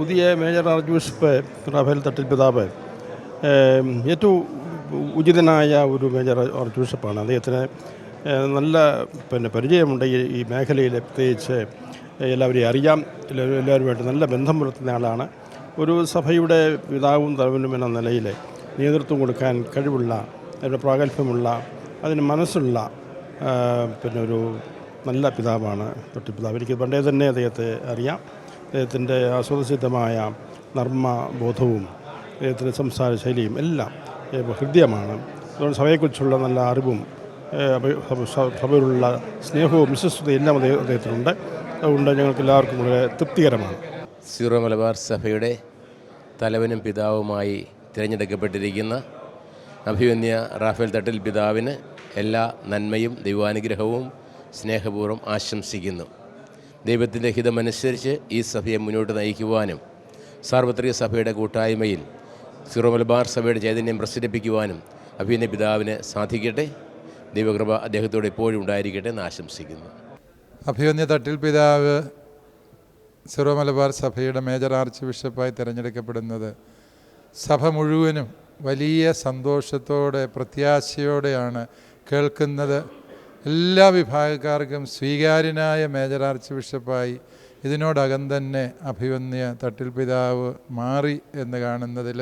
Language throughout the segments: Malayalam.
പുതിയ major arch bishop Raphael Thattil പിതാവ് ഏറ്റവും ഉചിതനായ ഒരു മേജർ ആർച്ച് ബിഷപ്പാണ്. അദ്ദേഹത്തിന് നല്ല പരിചയമുണ്ട് ഈ മേഖലയിൽ. പ്രത്യേകിച്ച് എല്ലാവരെയും അറിയാം, എല്ലാവരുമായിട്ട് നല്ല ബന്ധം പുലർത്തുന്ന ആളാണ്. ഒരു സഭയുടെ പിതാവും തലവനും എന്ന നിലയിൽ നേതൃത്വം കൊടുക്കാൻ കഴിവുള്ള, അതിൻ്റെ പ്രാഗൽഭ്യമുള്ള, അതിന് മനസ്സുള്ള ഒരു നല്ല പിതാവാണ് തട്ടിൽ പിതാവ്. എനിക്ക് പണ്ടേ തന്നെ അദ്ദേഹത്തെ അറിയാം. അദ്ദേഹത്തിൻ്റെ ആസ്വാദസിദ്ധമായ നർമ്മബോധവും അദ്ദേഹത്തിൻ്റെ സംസാര ശൈലിയും എല്ലാം ഹൃദ്യമാണ്. അതുകൊണ്ട് സഭയെക്കുറിച്ചുള്ള നല്ല അറിവും സഭയിലുള്ള സ്നേഹവും വിശ്വസ്തയും എല്ലാം അദ്ദേഹത്തിനുണ്ട്. അതുകൊണ്ട് ഞങ്ങൾക്ക് എല്ലാവർക്കും വളരെ തൃപ്തികരമാണ്. സീറോ മലബാർ സഭയുടെ തലവനും പിതാവുമായി തിരഞ്ഞെടുക്കപ്പെട്ടിരിക്കുന്ന അഭിവന്യ റാഫേൽ തട്ടിൽ പിതാവിന് എല്ലാ നന്മയും ദൈവാനുഗ്രഹവും സ്നേഹപൂർവ്വം ആശംസിക്കുന്നു. ദൈവത്തിൻ്റെ ഹിതമനുസരിച്ച് ഈ സഭയെ മുന്നോട്ട് നയിക്കുവാനും സാർവത്രിക സഭയുടെ കൂട്ടായ്മയിൽ സീറോ മലബാർ സഭയുടെ ചൈതന്യം പ്രസരിപ്പിക്കുവാനും അഭിവന്യ പിതാവിന് സാധിക്കട്ടെ. ദൈവകൃപ അദ്ദേഹത്തോട് എപ്പോഴും ഉണ്ടായിരിക്കട്ടെ എന്ന് ആശംസിക്കുന്നു. അഭിവന്യ തട്ടിൽ പിതാവ് സീറോ മലബാർ സഭയുടെ മേജർ ആർച്ച് ബിഷപ്പായി തിരഞ്ഞെടുക്കപ്പെടുന്നത് സഭ മുഴുവനും വലിയ സന്തോഷത്തോടെ പ്രത്യാശയോടെയാണ് കേൾക്കുന്നത്. എല്ലാ വിഭാഗക്കാർക്കും സ്വീകാര്യനായ മേജർ ആർച്ച് ബിഷപ്പായി ഇതിനോടകം തന്നെ അഭിവന്യ തട്ടിൽ പിതാവ് മാറി എന്ന് കാണുന്നതിൽ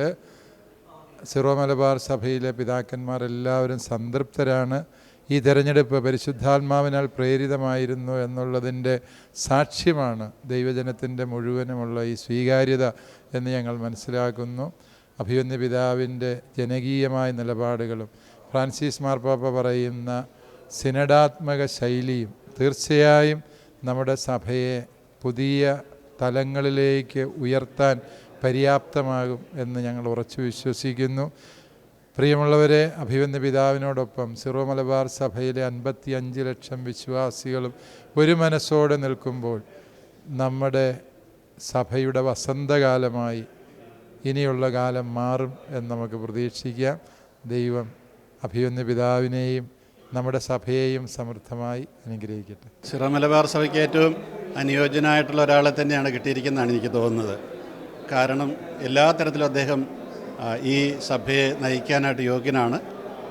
സീറോ മലബാർ സഭയിലെ പിതാക്കന്മാർ എല്ലാവരും സംതൃപ്തരാണ്. ഈ തെരഞ്ഞെടുപ്പ് പരിശുദ്ധാത്മാവിനാൽ പ്രേരിതമായിരുന്നു എന്നുള്ളതിൻ്റെ സാക്ഷ്യമാണ് ദൈവജനത്തിൻ്റെ മുഴുവനുമുള്ള ഈ സ്വീകാര്യത എന്ന് ഞങ്ങൾ മനസ്സിലാക്കുന്നു. അഭിവന്യ പിതാവിൻ്റെ ജനകീയമായ നിലപാടുകളും ഫ്രാൻസിസ് മാർപ്പാപ്പ പറയുന്ന സിനഡാത്മക ശൈലിയും തീർച്ചയായും നമ്മുടെ സഭയെ പുതിയ തലങ്ങളിലേക്ക് ഉയർത്താൻ പര്യാപ്തമാകും എന്ന് ഞങ്ങൾ ഉറച്ചു വിശ്വസിക്കുന്നു. പ്രിയമുള്ളവരെ, അഭിവന്യ പിതാവിനോടൊപ്പം സീറോ മലബാർ സഭയിലെ 55 ലക്ഷം വിശ്വാസികളും ഒരു മനസ്സോടെ നിൽക്കുമ്പോൾ നമ്മുടെ സഭയുടെ വസന്തകാലമായി ഇനിയുള്ള കാലം മാറും എന്ന് നമുക്ക് പ്രതീക്ഷിക്കാം. ദൈവം അഭിവന്യ പിതാവിനെയും നമ്മുടെ സഭയെയും സമൃദ്ധമായി അനുഗ്രഹിക്കട്ടെ. സീറോ മലബാർ സഭയ്ക്ക് ഏറ്റവും അനുയോജ്യനായിട്ടുള്ള ഒരാളെ തന്നെയാണ് കിട്ടിയിരിക്കുന്നതാണ് എനിക്ക് തോന്നുന്നത്. കാരണം എല്ലാ തരത്തിലും അദ്ദേഹം ഈ സഭയെ നയിക്കാനായിട്ട് യോഗ്യനാണ്.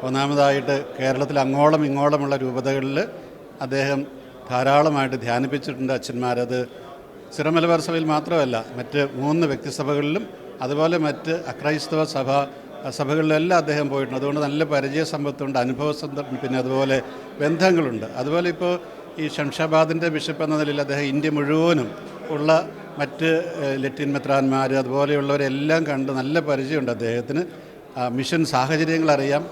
ഒന്നാമതായിട്ട് കേരളത്തിൽ അങ്ങോളം ഇങ്ങോളമുള്ള രൂപതകളിൽ അദ്ദേഹം ധാരാളമായിട്ട് ധ്യാനിപ്പിച്ചിട്ടുണ്ട് അച്ഛന്മാരത്. സീറോ മലബാർ സഭയിൽ മാത്രമല്ല, മറ്റ് 3 വ്യക്തിസഭകളിലും അതുപോലെ മറ്റ് അക്രൈസ്തവ സഭകളിലെല്ലാം അദ്ദേഹം പോയിട്ടുണ്ട്. അതുകൊണ്ട് നല്ല പരിചയസമ്പത്തുണ്ട്, പിന്നെ അതുപോലെ ബന്ധങ്ങളുണ്ട്. അതുപോലെ ഇപ്പോൾ ഈ ഷംഷാബാദിൻ്റെ ബിഷപ്പ് എന്ന നിലയിൽ അദ്ദേഹം ഇന്ത്യ മുഴുവനും ഉള്ള മറ്റ് ലത്തീൻ മെത്രാന്മാർ അതുപോലെയുള്ളവരെല്ലാം കണ്ട് നല്ല പരിചയമുണ്ട് അദ്ദേഹത്തിന്. മിഷൻ സാഹചര്യങ്ങളറിയാം,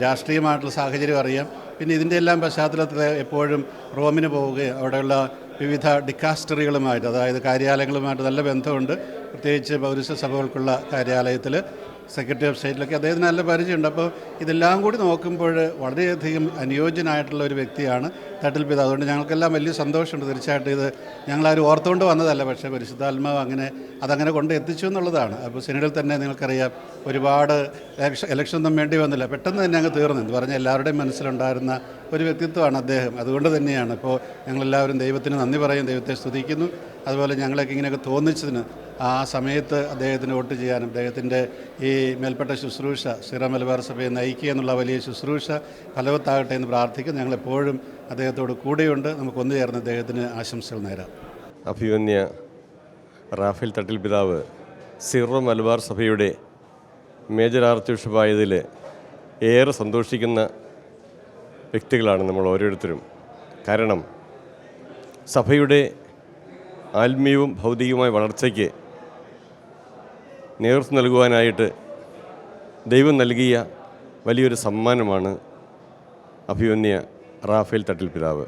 രാഷ്ട്രീയമായിട്ടുള്ള സാഹചര്യം അറിയാം. പിന്നെ ഇതിൻ്റെ എല്ലാം പശ്ചാത്തലത്തിൽ എപ്പോഴും റോമിന് പോവുകയും അവിടെയുള്ള വിവിധ ഡിക്കാസ്റ്ററികളുമായിട്ട്, അതായത് കാര്യാലയങ്ങളുമായിട്ട് നല്ല ബന്ധമുണ്ട്. പ്രത്യേകിച്ച് പൗരസ്ത്യ സഭകൾക്കുള്ള കാര്യാലയത്തിൽ, സെക്രട്ടറി ഓഫ് സ്റ്റേറ്റിലൊക്കെ അദ്ദേഹത്തിന് നല്ല പരിചയമുണ്ട്. അപ്പോൾ ഇതെല്ലാം കൂടി നോക്കുമ്പോൾ വളരെയധികം അനുയോജ്യനായിട്ടുള്ള ഒരു വ്യക്തിയാണ് തട്ടിൽ പിതാവ്. അതുകൊണ്ട് ഞങ്ങൾക്കെല്ലാം വലിയ സന്തോഷമുണ്ട്. തീർച്ചയായിട്ടും ഇത് ഞങ്ങളാരും ഓർത്തുകൊണ്ട് വന്നതല്ല, പക്ഷേ പരിശുദ്ധാത്മാവ് അതങ്ങനെ കൊണ്ട് എത്തിച്ചു എന്നുള്ളതാണ്. അപ്പോൾ സിനഡിൽ തന്നെ നിങ്ങൾക്കറിയാം, ഒരുപാട് ഇലക്ഷനൊന്നും വേണ്ടി വന്നില്ല, പെട്ടെന്ന് തന്നെ അങ്ങ് തീർന്നു എന്ന് പറഞ്ഞാൽ എല്ലാവരുടെയും മനസ്സിലുണ്ടായിരുന്ന ഒരു വ്യക്തിത്വമാണ് അദ്ദേഹം. അതുകൊണ്ട് തന്നെയാണ് ഇപ്പോൾ ഞങ്ങളെല്ലാവരും ദൈവത്തിന് നന്ദി പറയും, ദൈവത്തെ സ്തുതിക്കുന്നു. അതുപോലെ ഞങ്ങളൊക്കെ ഇങ്ങനെയൊക്കെ തോന്നിച്ചതിന് ആ സമയത്ത് അദ്ദേഹത്തിന് വോട്ട് ചെയ്യാനും അദ്ദേഹത്തിൻ്റെ ഈ മേൽപ്പെട്ട ശുശ്രൂഷ സീറോ മലബാർ സഭയെ നയിക്കുക എന്നുള്ള വലിയ ശുശ്രൂഷ ഫലവത്താകട്ടെ എന്ന് പ്രാർത്ഥിക്കും. ഞങ്ങളെപ്പോഴും അദ്ദേഹത്തോട് കൂടെയുണ്ട്. നമുക്കൊന്നു ചേർന്ന് അദ്ദേഹത്തിന് ആശംസകൾ നേരാം. അഭിവന്യ റാഫേൽ തട്ടിൽ പിതാവ് സീറോ മലബാർ സഭയുടെ മേജർ ആർച്ച് ബിഷപ്പായതിൽ ഏറെ സന്തോഷിക്കുന്ന വ്യക്തികളാണ് നമ്മൾ ഓരോരുത്തരും. കാരണം സഭയുടെ ആത്മീയവും ഭൗതികവുമായ വളർച്ചയ്ക്ക് നേതൃത്വം നൽകുവാനായിട്ട് ദൈവം നൽകിയ വലിയൊരു സമ്മാനമാണ് അഭിവന്യ റാഫേൽ തട്ടിൽ പിതാവ്.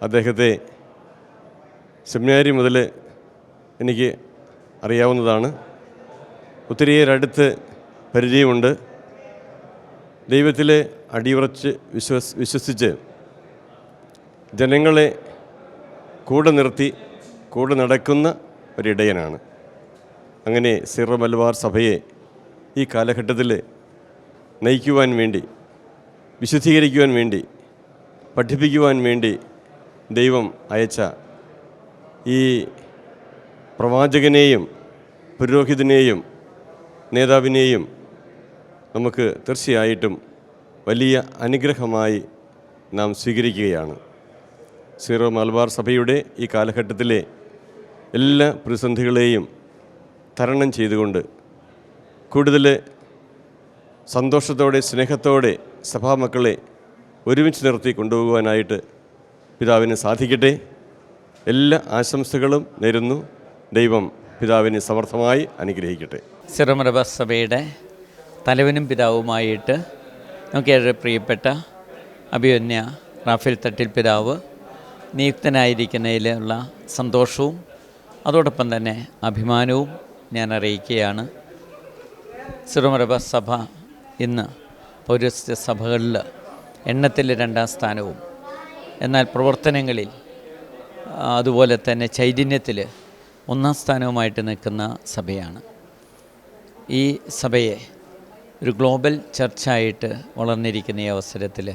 അദ്ദേഹത്തെ സെമിനാരി മുതൽ എനിക്ക് അറിയാവുന്നതാണ്. ഒത്തിരിയേറെ അടുത്ത് പരിചയമുണ്ട്. ദൈവത്തിൽ അടിയുറച്ച് വിശ്വസിച്ച് ജനങ്ങളെ കൂടെ നിർത്തി കൂടെ നടക്കുന്ന ഒരിടയനാണ്. അങ്ങനെ സീറോ മലബാർ സഭയെ ഈ കാലഘട്ടത്തിൽ നയിക്കുവാൻ വേണ്ടി, വിശുദ്ധീകരിക്കുവാൻ വേണ്ടി, പഠിപ്പിക്കുവാൻ വേണ്ടി ദൈവം അയച്ച ഈ പ്രവാചകനെയും പുരോഹിതനെയും നേതാവിനെയും നമുക്ക് തീർച്ചയായിട്ടും വലിയ അനുഗ്രഹമായി നാം സ്വീകരിക്കുകയാണ്. സീറോ മലബാർ സഭയുടെ ഈ കാലഘട്ടത്തിലെ എല്ലാ പ്രതിസന്ധികളെയും തരണം ചെയ്തുകൊണ്ട് കൂടുതൽ സന്തോഷത്തോടെ സ്നേഹത്തോടെ സഭാമക്കളെ ഒരുമിച്ച് നിർത്തി കൊണ്ടുപോകുവാനായിട്ട് പിതാവിന് സാധിക്കട്ടെ. എല്ലാ ആശംസകളും നേരുന്നു. ദൈവം പിതാവിനെ സമർത്ഥമായി അനുഗ്രഹിക്കട്ടെ. സീറോ മലബാർ സഭയുടെ തലവനും പിതാവുമായിട്ട് നമുക്കേറെ പ്രിയപ്പെട്ട അഭിമന്യ റാഫേൽ തട്ടിൽ പിതാവ് നിയുക്തനായിരിക്കുന്നതിലുള്ള സന്തോഷവും അതോടൊപ്പം തന്നെ അഭിമാനവും ഞാൻ അറിയിക്കുകയാണ്. സീറോ മലബാർ സഭ ഇന്ന് പൗരസ്ത്യ സഭകളിൽ എണ്ണത്തിൽ 2ാം സ്ഥാനവും എന്നാൽ പ്രവർത്തനങ്ങളിൽ അതുപോലെ തന്നെ ചൈതന്യത്തിൽ 1ാം സ്ഥാനവുമായിട്ട് നിൽക്കുന്ന സഭയാണ്. ഈ സഭയെ ഒരു ഗ്ലോബൽ ചർച്ചായിട്ട് വളർന്നിരിക്കുന്ന ഈ അവസരത്തിൽ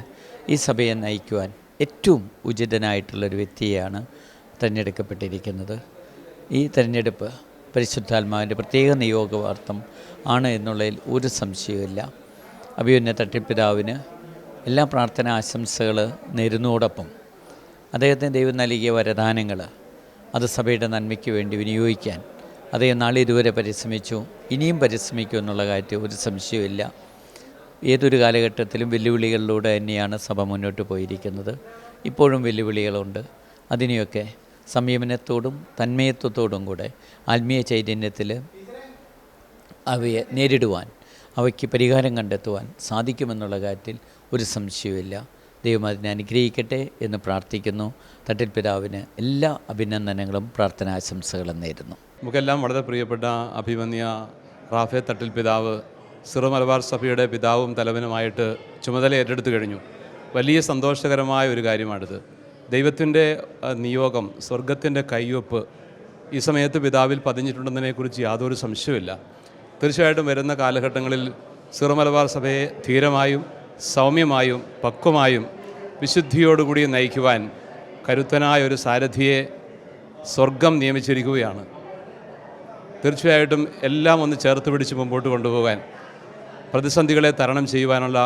ഈ സഭയെ നയിക്കുവാൻ ഏറ്റവും ഉചിതനായിട്ടുള്ളൊരു വ്യക്തിയെയാണ് തിരഞ്ഞെടുക്കപ്പെട്ടിരിക്കുന്നത്. ഈ തിരഞ്ഞെടുപ്പ് പരിശുദ്ധാത്മാവിൻ്റെ പ്രത്യേക നിയോഗവാർത്ഥം ആണ് എന്നുള്ളതിൽ ഒരു സംശയവുമില്ല. അഭിമന്യ തട്ടിൽ പിതാവിന് എല്ലാ പ്രാർത്ഥന ആശംസകൾ നേരുന്നതോടൊപ്പം അദ്ദേഹത്തിന് ദൈവം നൽകിയ വരദാനങ്ങൾ അത് സഭയുടെ നന്മയ്ക്ക് വേണ്ടി വിനിയോഗിക്കാൻ അദ്ദേഹം നാളെ ഇതുവരെ പരിശ്രമിച്ചു, ഇനിയും പരിശ്രമിക്കും എന്നുള്ള കാര്യത്തിൽ ഒരു സംശയമില്ല. ഏതൊരു കാലഘട്ടത്തിലും വെല്ലുവിളികളിലൂടെ തന്നെയാണ് സഭ മുന്നോട്ട് പോയിരിക്കുന്നത്. ഇപ്പോഴും വെല്ലുവിളികളുണ്ട്. അതിനെയൊക്കെ സംയമനത്തോടും തന്മയത്വത്തോടും കൂടെ ആത്മീയ ചൈതന്യത്തിൽ അവയെ നേരിടുവാൻ, അവയ്ക്ക് പരിഹാരം കണ്ടെത്തുവാൻ സാധിക്കുമെന്നുള്ള കാര്യത്തിൽ ഒരു സംശയവുമില്ല. ദൈവം അതിനെ അനുഗ്രഹിക്കട്ടെ എന്ന് പ്രാർത്ഥിക്കുന്നു. തട്ടിൽ പിതാവിന് എല്ലാ അഭിനന്ദനങ്ങളും പ്രാർത്ഥനാശംസകളും നേരുന്നു. നമുക്കെല്ലാം വളരെ പ്രിയപ്പെട്ട അഭിമന്യ റാഫേൽ തട്ടിൽ പിതാവ് സീറോ മലബാർ സഭയുടെ പിതാവും തലവനുമായിട്ട് ചുമതല ഏറ്റെടുത്തു കഴിഞ്ഞു. വലിയ സന്തോഷകരമായ ഒരു കാര്യമാണിത്. ദൈവത്തിൻ്റെ നിയോഗം, സ്വർഗത്തിൻ്റെ കയ്യൊപ്പ് ഈ സമയത്ത് പിതാവിൽ പതിഞ്ഞിട്ടുണ്ടെന്നതിനെക്കുറിച്ച് യാതൊരു സംശയമില്ല. തീർച്ചയായിട്ടും വരുന്ന കാലഘട്ടങ്ങളിൽ സീറോ മലബാർ സഭയെ ധീരമായും സൗമ്യമായും പക്വമായും വിശുദ്ധിയോടുകൂടി നയിക്കുവാൻ കരുത്തനായ ഒരു സാരഥിയെ സ്വർഗം നിയമിച്ചിരിക്കുകയാണ്. തീർച്ചയായിട്ടും എല്ലാം ഒന്ന് ചേർത്ത് പിടിച്ച് മുമ്പോട്ട് കൊണ്ടുപോകാൻ, പ്രതിസന്ധികളെ തരണം ചെയ്യുവാനുള്ള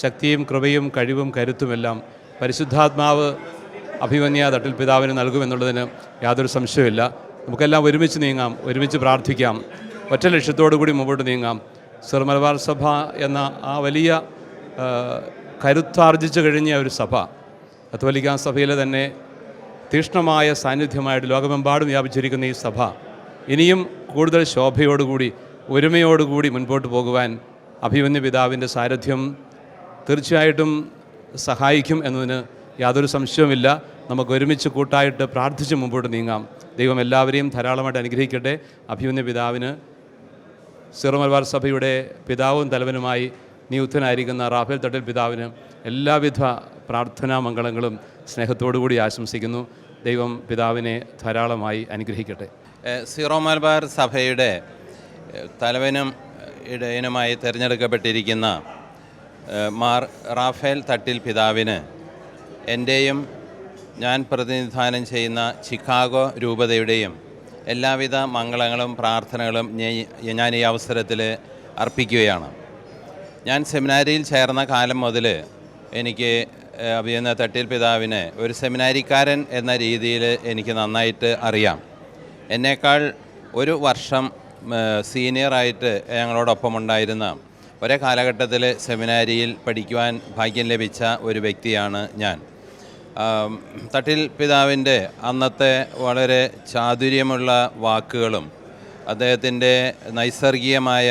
ശക്തിയും കൃപയും കഴിവും കരുത്തുമെല്ലാം പരിശുദ്ധാത്മാവ് അഭിമന്യ തട്ടിൽ പിതാവിന് നൽകുമെന്നുള്ളതിന് യാതൊരു സംശയമില്ല. നമുക്കെല്ലാം ഒരുമിച്ച് നീങ്ങാം, ഒരുമിച്ച് പ്രാർത്ഥിക്കാം, ഒറ്റ ലക്ഷ്യത്തോടു കൂടി മുമ്പോട്ട് നീങ്ങാം. സീറോ മലബാർ സഭ എന്ന ആ വലിയ കരുത്താർജിച്ചു കഴിഞ്ഞ ഒരു സഭ, കത്തോലിക്കാ സഭയിലെ തന്നെ തീക്ഷ്ണമായ സാന്നിധ്യമായിട്ട് ലോകമെമ്പാടും വ്യാപിച്ചിരിക്കുന്ന ഈ സഭ ഇനിയും കൂടുതൽ ശോഭയോടുകൂടി ഒരുമയോടുകൂടി മുൻപോട്ട് പോകുവാൻ അഭിമന്യ പിതാവിൻ്റെ സാരഥ്യം തീർച്ചയായിട്ടും സഹായിക്കും എന്നതിന് യാതൊരു സംശയവുമില്ല. നമുക്ക് ഒരുമിച്ച് കൂട്ടായിട്ട് പ്രാർത്ഥിച്ച് മുമ്പോട്ട് നീങ്ങാം. ദൈവം എല്ലാവരെയും ധാരാളമായിട്ട് അനുഗ്രഹിക്കട്ടെ. അഭിമന്യ പിതാവിന് സീറോ മലബാർ സഭയുടെ പിതാവും തലവനുമായി നിയുക്തനായിരിക്കുന്ന റാഫേൽ തട്ടിൽ പിതാവിന് എല്ലാവിധ പ്രാർത്ഥനാ മംഗളങ്ങളും സ്നേഹത്തോടുകൂടി ആശംസിക്കുന്നു. ദൈവം പിതാവിനെ ധാരാളമായി അനുഗ്രഹിക്കട്ടെ. സീറോ മലബാർ സഭയുടെ തലവനും ഇടയനുമായി തിരഞ്ഞെടുക്കപ്പെട്ടിരിക്കുന്ന മാർ റാഫേൽ തട്ടിൽ പിതാവിന് എൻ്റെയും ഞാൻ പ്രതിനിധാനം ചെയ്യുന്ന ചിക്കാഗോ രൂപതയുടെയും എല്ലാവിധ മംഗളങ്ങളും പ്രാർത്ഥനകളും ഞാൻ ഈ അവസരത്തിൽ അർപ്പിക്കുകയാണ്. ഞാൻ സെമിനാരിയിൽ ചേർന്ന കാലം മുതൽ എനിക്ക് അഭിമന്യ തട്ടിൽ പിതാവിനെ ഒരു സെമിനാരിക്കാരൻ എന്ന രീതിയിൽ എനിക്ക് നന്നായിട്ട് അറിയാം. എന്നേക്കാൾ ഒരു വർഷം സീനിയറായിട്ട് ഞങ്ങളോടൊപ്പം ഉണ്ടായിരുന്ന ഒരേ കാലഘട്ടത്തിൽ സെമിനാരിയിൽ പഠിക്കുവാൻ ഭാഗ്യം ലഭിച്ച ഒരു വ്യക്തിയാണ് ഞാൻ. തട്ടിൽ പിതാവിൻ്റെ അന്നത്തെ വളരെ ചാതുര്യമുള്ള വാക്കുകളും അദ്ദേഹത്തിൻ്റെ നൈസർഗികമായ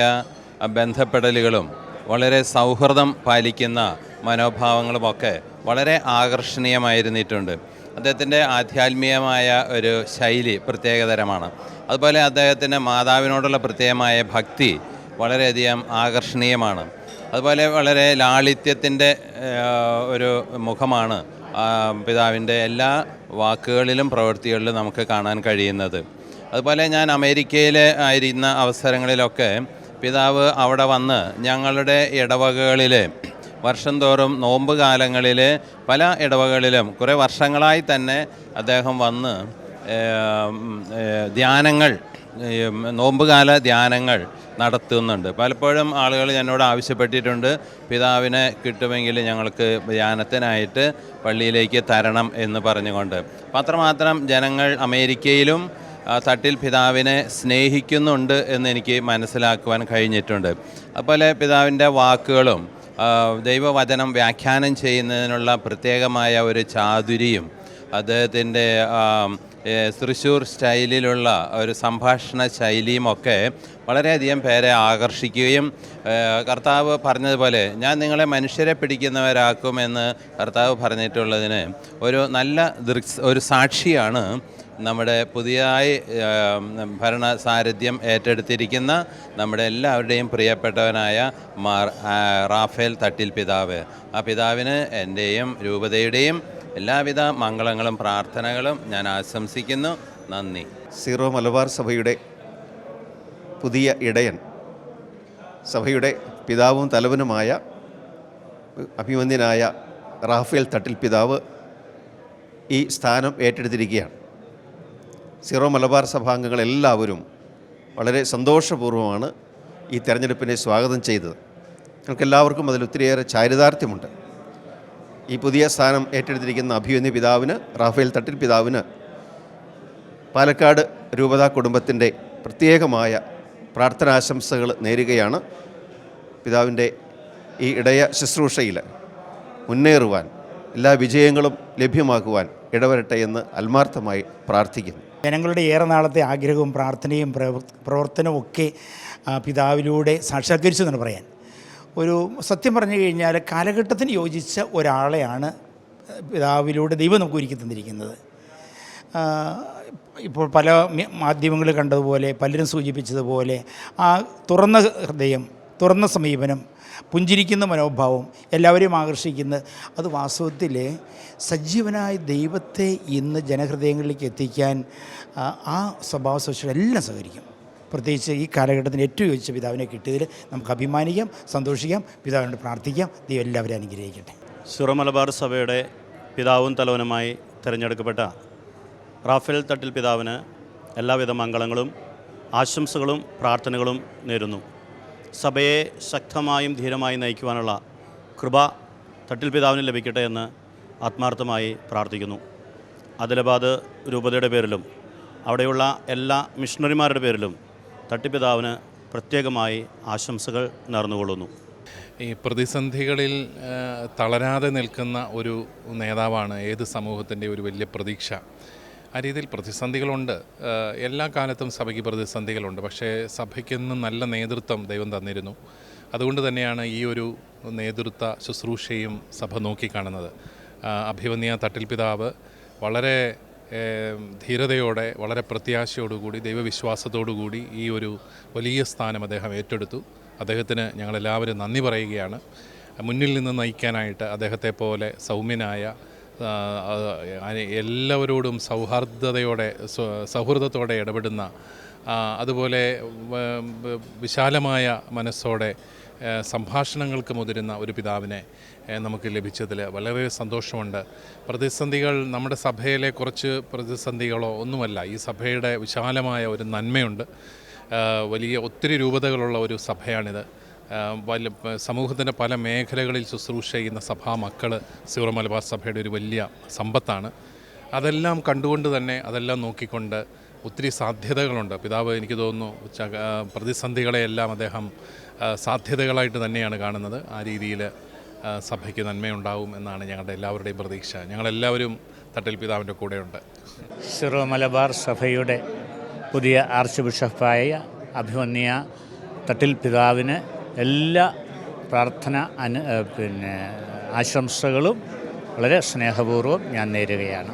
ബന്ധപ്പെടലുകളും വളരെ സൗഹൃദം പാലിക്കുന്ന മനോഭാവങ്ങളുമൊക്കെ വളരെ ആകർഷണീയമായിരുന്നിട്ടുണ്ട്. അദ്ദേഹത്തിൻ്റെ ആധ്യാത്മികമായ ഒരു ശൈലി പ്രത്യേകതരമാണ്. അതുപോലെ അദ്ദേഹത്തിൻ്റെ മാതാവിനോടുള്ള പ്രത്യേകമായ ഭക്തി വളരെയധികം ആകർഷണീയമാണ്. അതുപോലെ വളരെ ലാളിത്യത്തിൻ്റെ ഒരു മുഖമാണ് പിതാവിൻ്റെ എല്ലാ വാക്കുകളിലും പ്രവൃത്തികളിലും നമുക്ക് കാണാൻ കഴിയുന്നത്. അതുപോലെ ഞാൻ അമേരിക്കയിൽ ആയിരുന്ന അവസരങ്ങളിലൊക്കെ പിതാവ് അവിടെ വന്ന് ഞങ്ങളുടെ ഇടവകകളിൽ വർഷം തോറും നോമ്പ് കാലങ്ങളിൽ പല ഇടവകളിലും കുറേ വർഷങ്ങളായി തന്നെ അദ്ദേഹം വന്ന് ധ്യാനങ്ങൾ നോമ്പുകാല ധ്യാനങ്ങൾ നടത്തുന്നുണ്ട്. പലപ്പോഴും ആളുകൾ എന്നോട് ആവശ്യപ്പെട്ടിട്ടുണ്ട്, പിതാവിനെ കിട്ടുമെങ്കിൽ ഞങ്ങൾക്ക് ധ്യാനത്തിനായിട്ട് പള്ളിയിലേക്ക് തരണം എന്ന് പറഞ്ഞുകൊണ്ട്. അത്രമാത്രം ജനങ്ങൾ അമേരിക്കയിലും തട്ടിൽ പിതാവിനെ സ്നേഹിക്കുന്നുണ്ട് എന്നെനിക്ക് മനസ്സിലാക്കുവാൻ കഴിഞ്ഞിട്ടുണ്ട്. അതുപോലെ പിതാവിൻ്റെ വാക്കുകളും ദൈവവചനം വ്യാഖ്യാനം ചെയ്യുന്നതിനുള്ള പ്രത്യേകമായ ഒരു ചാതുരിയും അദ്ദേഹത്തിൻ്റെ തൃശ്ശൂർ സ്റ്റൈലിലുള്ള ഒരു സംഭാഷണ ശൈലിയുമൊക്കെ വളരെയധികം പേരെ ആകർഷിക്കുകയും കർത്താവ് പറഞ്ഞതുപോലെ ഞാൻ നിങ്ങളെ മനുഷ്യരെ പിടിക്കുന്നവരാക്കുമെന്ന് കർത്താവ് പറഞ്ഞിട്ടുള്ളതിന് ഒരു നല്ല ഒരു സാക്ഷിയാണ് നമ്മുടെ പുതിയതായി ഭരണ സാരഥ്യം ഏറ്റെടുത്തിരിക്കുന്ന നമ്മുടെ എല്ലാവരുടെയും പ്രിയപ്പെട്ടവനായ റാഫേൽ തട്ടിൽ പിതാവ്. ആ പിതാവിന് എൻ്റെയും രൂപതയുടെയും എല്ലാവിധ മംഗളങ്ങളും പ്രാർത്ഥനകളും ഞാൻ ആശംസിക്കുന്നു. നന്ദി. സീറോ മലബാർ സഭയുടെ പുതിയ ഇടയൻ, സഭയുടെ പിതാവും തലവനുമായ അഭിമന്യനായ റാഫേൽ തട്ടിൽ പിതാവ് ഈ സ്ഥാനം ഏറ്റെടുത്തിരിക്കുകയാണ്. സീറോ മലബാർ സഭാംഗങ്ങളെല്ലാവരും വളരെ സന്തോഷപൂർവ്വമാണ് ഈ തെരഞ്ഞെടുപ്പിനെ സ്വാഗതം ചെയ്തത്. നമുക്കെല്ലാവർക്കും അതിൽ ഒത്തിരിയേറെ ചാരിതാർത്ഥ്യമുണ്ട്. ഈ പുതിയ സ്ഥാനം ഏറ്റെടുത്തിരിക്കുന്ന അഭിമന്യ പിതാവിന്, റാഫേൽ തട്ടിൽ പിതാവിന് പാലക്കാട് രൂപതാ കുടുംബത്തിൻ്റെ പ്രത്യേകമായ പ്രാർത്ഥനാശംസകൾ നേരുകയാണ്. പിതാവിൻ്റെ ഈ ഇടയ ശുശ്രൂഷയിൽ മുന്നേറുവാൻ, എല്ലാ വിജയങ്ങളും ലഭ്യമാക്കുവാൻ ഇടവരട്ടെ എന്ന് ആത്മാർത്ഥമായി പ്രാർത്ഥിക്കുന്നു. ജനങ്ങളുടെ ഏറെ നാളത്തെ ആഗ്രഹവും പ്രാർത്ഥനയും പ്രവർത്തനവും ഒക്കെ പിതാവിലൂടെ സാക്ഷാത്കരിച്ചു എന്നാണ് പറയാൻ. ഒരു സത്യം പറഞ്ഞു കഴിഞ്ഞാൽ കാലഘട്ടത്തിന് യോജിച്ച ഒരാളെയാണ് പിതാവിലൂടെ ദൈവം നമുക്ക് ഒരുക്കി തന്നിരിക്കുന്നത്. ഇപ്പോൾ പല മാധ്യമങ്ങൾ കണ്ടതുപോലെ, പലരും സൂചിപ്പിച്ചതുപോലെ ആ തുറന്ന ഹൃദയം, തുറന്ന സമീപനം, പുഞ്ചിരിക്കുന്ന മനോഭാവം എല്ലാവരെയും ആകർഷിക്കുന്നത്, അത് വാസ്തവത്തിൽ സജീവനായ ദൈവത്തെ ഇന്ന് ജനഹൃദയങ്ങളിലേക്ക് എത്തിക്കാൻ ആ സ്വഭാവ സവിശേഷത എല്ലാം സഹകരിക്കും. പ്രത്യേകിച്ച് ഈ കാലഘട്ടത്തിന് ഏറ്റവും യോജിച്ച പിതാവിനെ കിട്ടിയതിൽ നമുക്ക് അഭിമാനിക്കാം, സന്തോഷിക്കാം, പിതാവിനോട് പ്രാർത്ഥിക്കാം. ദൈവം എല്ലാവരും അനുഗ്രഹിക്കട്ടെ. സീറോ മലബാർ സഭയുടെ പിതാവും തലവനുമായി തിരഞ്ഞെടുക്കപ്പെട്ട റാഫേൽ തട്ടിൽ പിതാവിന് എല്ലാവിധ മംഗളങ്ങളും ആശംസകളും പ്രാർത്ഥനകളും നേരുന്നു. സഭയെ ശക്തമായും ധീരമായും നയിക്കുവാനുള്ള കൃപ തട്ടിൽ പിതാവിന് ലഭിക്കട്ടെ എന്ന് ആത്മാർത്ഥമായി പ്രാർത്ഥിക്കുന്നു. ആദിലാബാദ് രൂപതയുടെ പേരിലും അവിടെയുള്ള എല്ലാ മിഷണറിമാരുടെ പേരിലും തട്ടിപ്പിതാവിന് പ്രത്യേകമായി ആശംസകൾ നേർന്നുകൊള്ളുന്നു. ഈ പ്രതിസന്ധികളിൽ തളരാതെ നിൽക്കുന്ന ഒരു നേതാവാണ് ഏത് സമൂഹത്തിൻ്റെ ഒരു വലിയ പ്രതീക്ഷ. ആ രീതിയിൽ പ്രതിസന്ധികളുണ്ട്, എല്ലാ കാലത്തും സഭയ്ക്ക് പ്രതിസന്ധികളുണ്ട്. പക്ഷേ സഭയ്ക്കെന്നും നല്ല നേതൃത്വം ദൈവം തന്നിരുന്നു. അതുകൊണ്ട് തന്നെയാണ് ഈ ഒരു നേതൃത്വ ശുശ്രൂഷയും സഭ നോക്കിക്കാണുന്നത്. അഭിമന്യ തട്ടിൽ പിതാവ് വളരെ ധീരതയോടെ, വളരെ പ്രത്യാശയോടുകൂടി, ദൈവവിശ്വാസത്തോടുകൂടി ഈ ഒരു വലിയ സ്ഥാനം അദ്ദേഹം ഏറ്റെടുത്തു. അദ്ദേഹത്തിന് ഞങ്ങളെല്ലാവരും നന്ദി പറയുകയാണ്. മുന്നിൽ നിന്ന് നയിക്കാനായിട്ട് അദ്ദേഹത്തെ പോലെ സൗമ്യനായ, എല്ലാവരോടും സൗഹൃദത്തോടെ ഇടപെടുന്ന, അതുപോലെ വിശാലമായ മനസ്സോടെ സംഭാഷണങ്ങൾക്ക് മുതിരുന്ന ഒരു പിതാവിനെ നമുക്ക് ലഭിച്ചതിൽ വളരെ സന്തോഷമുണ്ട്. പ്രതിസന്ധികൾ നമ്മുടെ സഭയിലെ കുറച്ച് പ്രതിസന്ധികളോ ഒന്നുമല്ല. ഈ സഭയുടെ വിശാലമായ ഒരു നന്മയുണ്ട്. വലിയ ഒത്തിരി രൂപതകളുള്ള ഒരു സഭയാണിത്. സമൂഹത്തിൻ്റെ പല മേഖലകളിൽ ശുശ്രൂഷ ചെയ്യുന്ന സഭാ മക്കൾ സീറോ മലബാർ സഭയുടെ ഒരു വലിയ സമ്പത്താണ്. അതെല്ലാം കണ്ടുകൊണ്ട് തന്നെ, അതെല്ലാം നോക്കിക്കൊണ്ട് ഒത്തിരി സാധ്യതകളുണ്ട്. പിതാവ് എനിക്ക് തോന്നുന്നു പ്രതിസന്ധികളെയെല്ലാം അദ്ദേഹം സാധ്യതകളായിട്ട് തന്നെയാണ് കാണുന്നത്. ആ രീതിയിൽ സഭയ്ക്ക് നന്മയുണ്ടാവും എന്നാണ് ഞങ്ങളുടെ എല്ലാവരുടെയും പ്രതീക്ഷ. ഞങ്ങളെല്ലാവരും തട്ടിൽ പിതാവിൻ്റെ കൂടെയുണ്ട്. സീറോ മലബാർ സഭയുടെ പുതിയ ആർച്ച് ബിഷപ്പായ അഭിമന്യ തട്ടിൽ പിതാവിന് എല്ലാ പ്രാർത്ഥന ആശംസകളും വളരെ സ്നേഹപൂർവ്വം ഞാൻ നേരുകയാണ്.